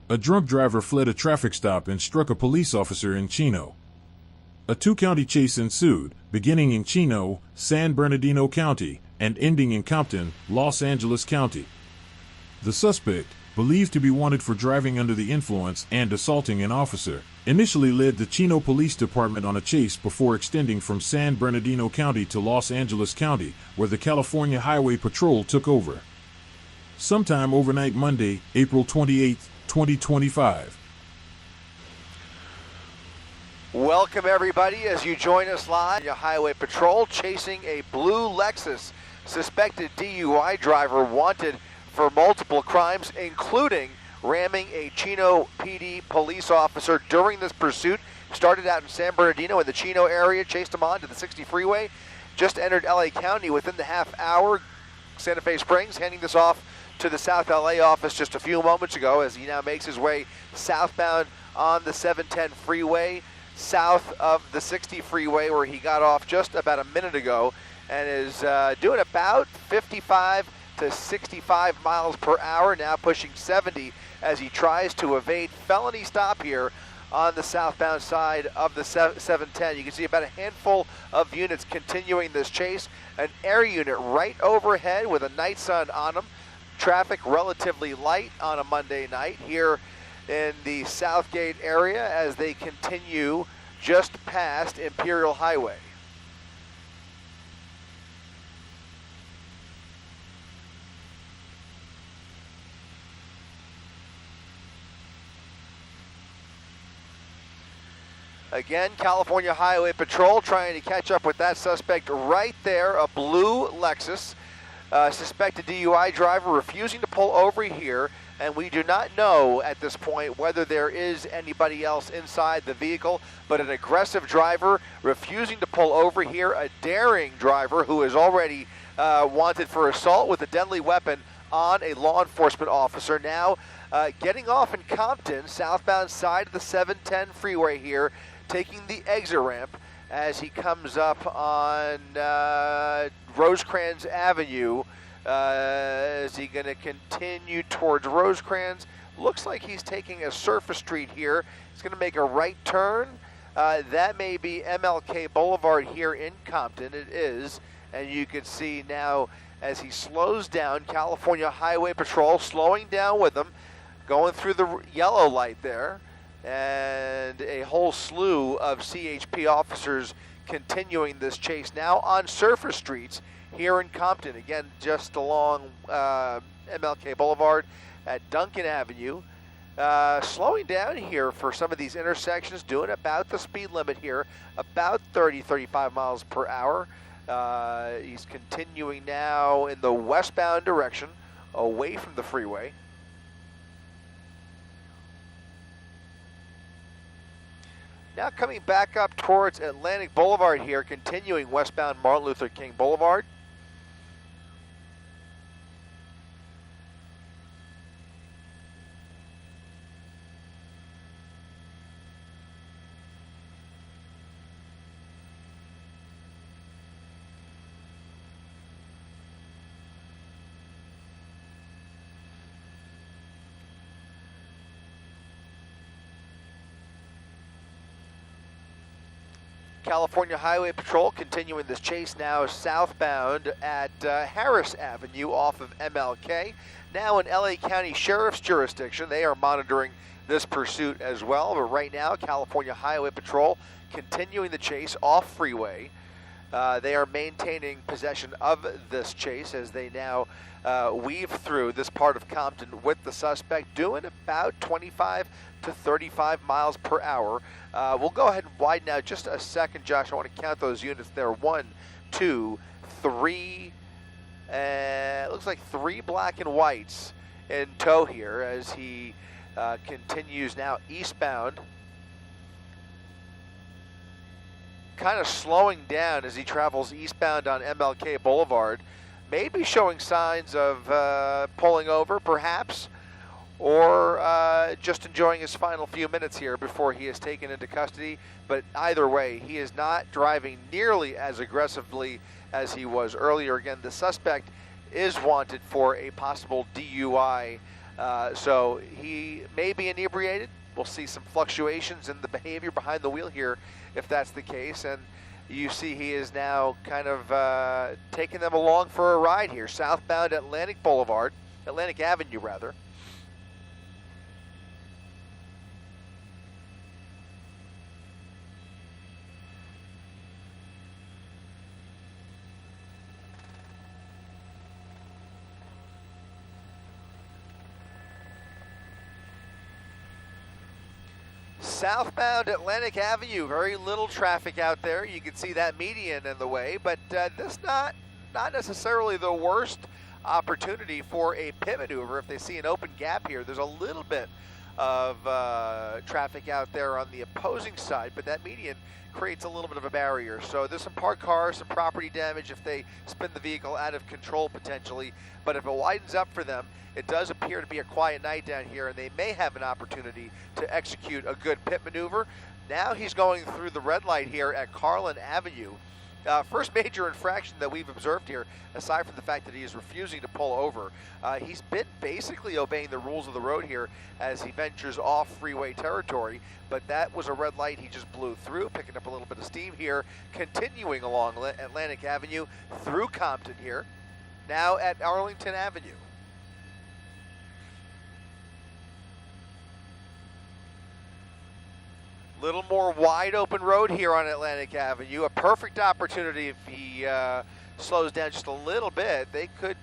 A drunk driver fled a traffic stop and struck a police officer in Chino. A two-county chase ensued, beginning in Chino, San Bernardino County, and ending in Compton, Los Angeles County. The suspect, believed to be wanted for driving under the influence and assaulting an officer, initially led the Chino Police Department on a chase before extending from San Bernardino County to Los Angeles County, where the California Highway Patrol took over. Sometime overnight Monday, April 28, 2025. Welcome everybody as you join us live. Your Highway Patrol chasing a blue Lexus. Suspected DUI driver wanted for multiple crimes, including ramming a Chino PD police officer during this pursuit. Started out in San Bernardino in the Chino area, chased him on to the 60 freeway, just entered LA County within the half hour. Santa Fe Springs, handing this off to the South LA office just a few moments ago as he now makes his way southbound on the 710 freeway, south of the 60 freeway where he got off just about a minute ago, and is doing about 55 to 65 miles per hour, now pushing 70 as he tries to evade felony stop here on the southbound side of the 710. You can see about a handful of units continuing this chase. An air unit right overhead with a night sun on them. Traffic relatively light on a Monday night here in the Southgate area as they continue just past Imperial Highway. Again, California Highway Patrol trying to catch up with that suspect right there, a blue Lexus. Suspected DUI driver refusing to pull over here, and we do not know at this point whether there is anybody else inside the vehicle, but an aggressive driver refusing to pull over here, a daring driver who is already wanted for assault with a deadly weapon on a law enforcement officer. Now getting off in Compton, southbound side of the 710 freeway here, taking the exit ramp as he comes up on Rosecrans Avenue. Is he going to continue towards Rosecrans? Looks like he's taking a surface street here. He's going to make a right turn. That may be MLK Boulevard here in Compton. It is. And you can see now as he slows down, California Highway Patrol slowing down with him, going through the yellow light there. And a whole slew of CHP officers continuing this chase now on surface streets here in Compton. Again, just along MLK Boulevard at Duncan Avenue. Slowing down here for some of these intersections, doing about the speed limit here, about 30, 35 miles per hour. He's continuing now in the westbound direction, away from the freeway. Now coming back up towards Atlantic Boulevard here, continuing westbound Martin Luther King Boulevard. California Highway Patrol continuing this chase now southbound at Harris Avenue off of MLK. Now in LA County Sheriff's jurisdiction. They are monitoring this pursuit as well. But right now, California Highway Patrol continuing the chase off freeway. They are maintaining possession of this chase as they now weave through this part of Compton with the suspect doing about 25 to 35 miles per hour. We'll go ahead and widen out just a second, Josh. I want to count those units there. 1, 2, 3. It looks like 3 black and whites in tow here as he continues now eastbound. Kind of slowing down as he travels eastbound on MLK Boulevard. Maybe showing signs of pulling over, perhaps, or just enjoying his final few minutes here before he is taken into custody. But either way, he is not driving nearly as aggressively as he was earlier. Again, the suspect is wanted for a possible DUI So he may be inebriated. We'll see some fluctuations in the behavior behind the wheel here if that's the case. And you see he is now kind of taking them along for a ride here, southbound Atlantic Avenue rather. Southbound Atlantic Avenue, very little traffic out there. You can see that median in the way, but that's not necessarily the worst opportunity for a pit maneuver. If they see an open gap here, there's a little bit of traffic out there on the opposing side, but that median creates a little bit of a barrier. So there's some parked cars, some property damage if they spin the vehicle out of control potentially, but if it widens up for them, it does appear to be a quiet night down here, and they may have an opportunity to execute a good pit maneuver. Now he's going through the red light here at Carlin Avenue. First major infraction that we've observed here, aside from the fact that he is refusing to pull over. He's been basically obeying the rules of the road here as he ventures off freeway territory, but that was a red light he just blew through, picking up a little bit of steam here, continuing along Atlantic Avenue through Compton here, now at Arlington Avenue. Little more wide open road here on Atlantic Avenue. A perfect opportunity if he slows down just a little bit. They could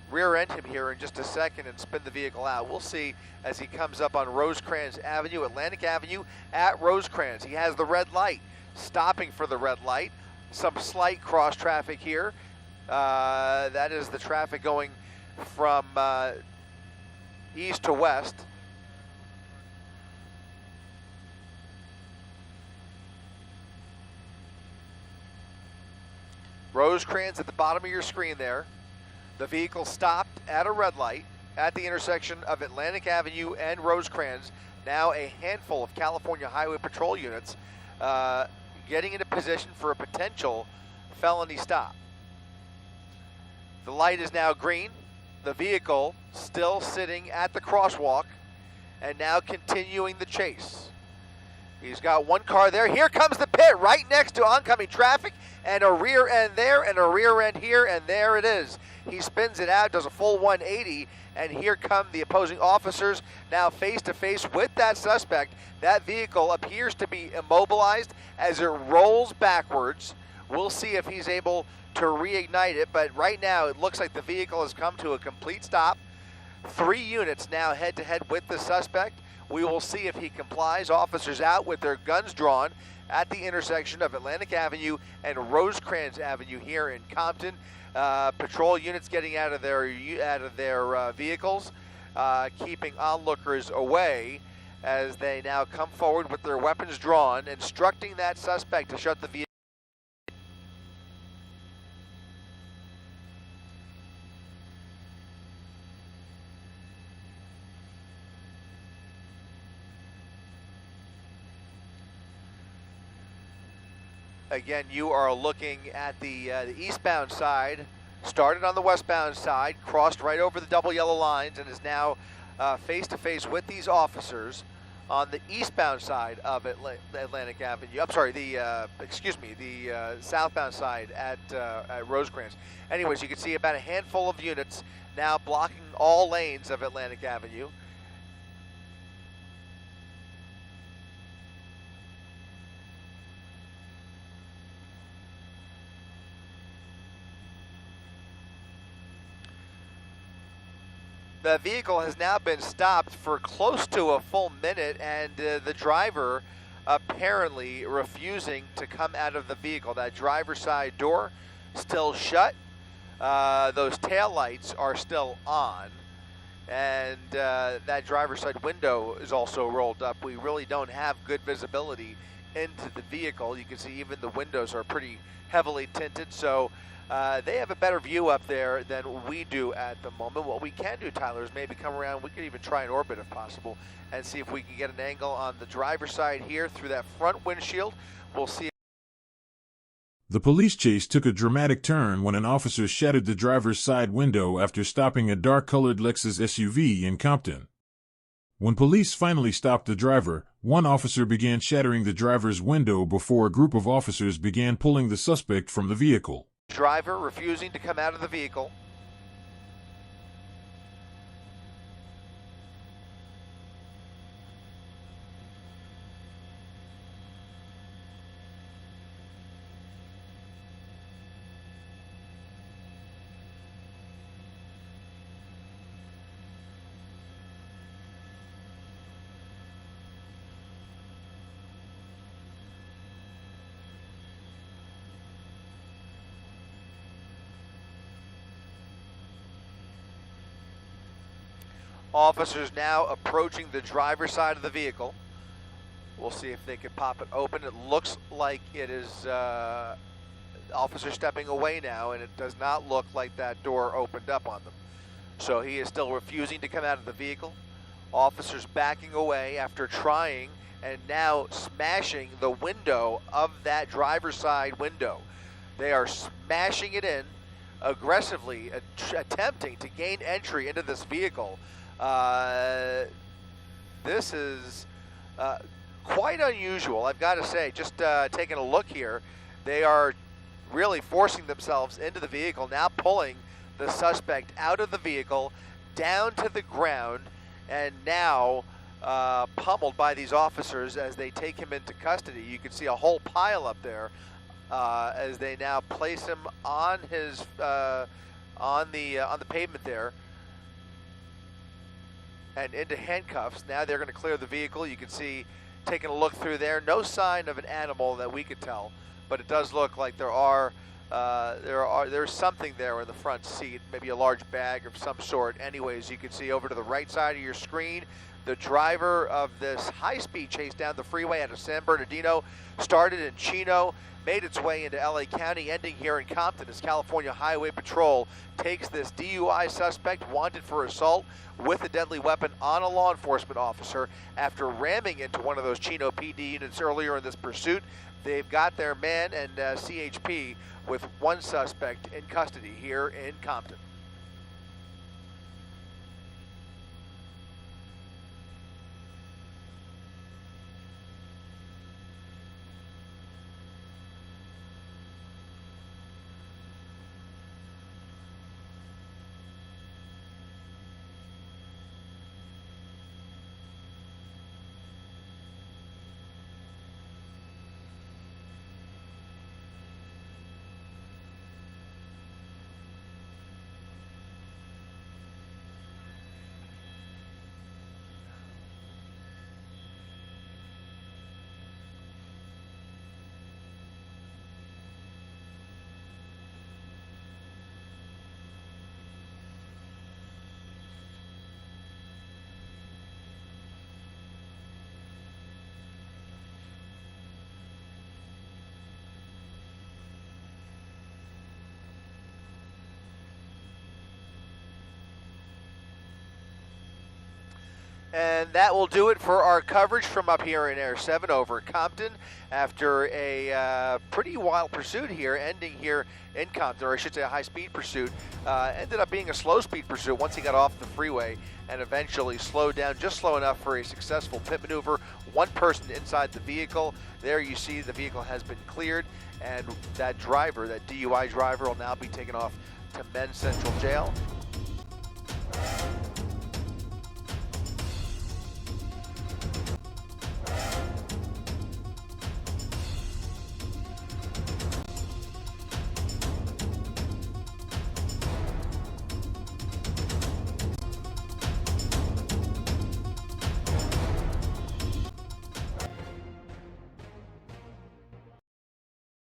rear end him here in just a second and spin the vehicle out. We'll see as he comes up on Rosecrans Avenue, Atlantic Avenue at Rosecrans. He has the red light, stopping for the red light. Some slight cross traffic here. That is the traffic going from east to west. Rosecrans at the bottom of your screen there. The vehicle stopped at a red light at the intersection of Atlantic Avenue and Rosecrans. Now a handful of California Highway Patrol units getting into position for a potential felony stop. The light is now green. The vehicle still sitting at the crosswalk and now continuing the chase. He's got one car there. Here comes the pit right next to oncoming traffic, and a rear end there and a rear end here, and there it is. He spins it out, does a full 180, and here come the opposing officers now face to face with that suspect. That vehicle appears to be immobilized as it rolls backwards. We'll see if he's able to reignite it, but right now it looks like the vehicle has come to a complete stop. 3 units now head to head with the suspect. We will see if he complies. Officers out with their guns drawn at the intersection of Atlantic Avenue and Rosecrans Avenue here in Compton. Patrol units getting out of their vehicles, keeping onlookers away as they now come forward with their weapons drawn, instructing that suspect to shut the vehicle. Again, you are looking at the eastbound side, started on the westbound side, crossed right over the double yellow lines, and is now face to face with these officers on the eastbound side of Atlantic Avenue. I'm sorry, the southbound side at Rosecrans. Anyways, you can see about a handful of units now blocking all lanes of Atlantic Avenue. The vehicle has now been stopped for close to a full minute, and the driver apparently refusing to come out of the vehicle. That driver's side door still shut. Those taillights are still on, and that driver's side window is also rolled up. We really don't have good visibility into the vehicle. You can see even the windows are pretty heavily tinted, so they have a better view up there than we do at the moment. What we can do, Tyler, is maybe come around. We could even try an orbit if possible and see if we can get an angle on the driver's side here through that front windshield. We'll see. The police chase took a dramatic turn when an officer shattered the driver's side window after stopping a dark-colored Lexus SUV in Compton. When police finally stopped the driver, one officer began shattering the driver's window before a group of officers began pulling the suspect from the vehicle. Driver refusing to come out of the vehicle. Officers now approaching the driver's side of the vehicle. We'll see if they can pop it open. It looks like it is officer stepping away now, and it does not look like that door opened up on them. So he is still refusing to come out of the vehicle. Officers backing away after trying and now smashing the window of that driver's side window. They are smashing it in, aggressively attempting to gain entry into this vehicle. This is quite unusual, I've got to say. Just taking a look here, they are really forcing themselves into the vehicle, now pulling the suspect out of the vehicle, down to the ground, and now pummeled by these officers as they take him into custody. You can see a whole pile up there as they now place him on his on the pavement there, and into handcuffs. Now they're going to clear the vehicle. You can see, taking a look through there, no sign of an animal that we could tell, but it does look like there's something there in the front seat, maybe a large bag of some sort. Anyways, you can see over to the right side of your screen, the driver of this high-speed chase down the freeway out of San Bernardino started in Chino, made its way into LA County, ending here in Compton as California Highway Patrol takes this DUI suspect wanted for assault with a deadly weapon on a law enforcement officer after ramming into one of those Chino PD units earlier in this pursuit. They've got their man and CHP with one suspect in custody here in Compton. And that will do it for our coverage from up here in Air 7 over Compton after a pretty wild pursuit here, ending here in Compton, or I should say a high-speed pursuit. Ended up being a slow-speed pursuit once he got off the freeway and eventually slowed down just slow enough for a successful pit maneuver. One person inside the vehicle. There you see the vehicle has been cleared, and that driver, that DUI driver, will now be taken off to Men's Central Jail.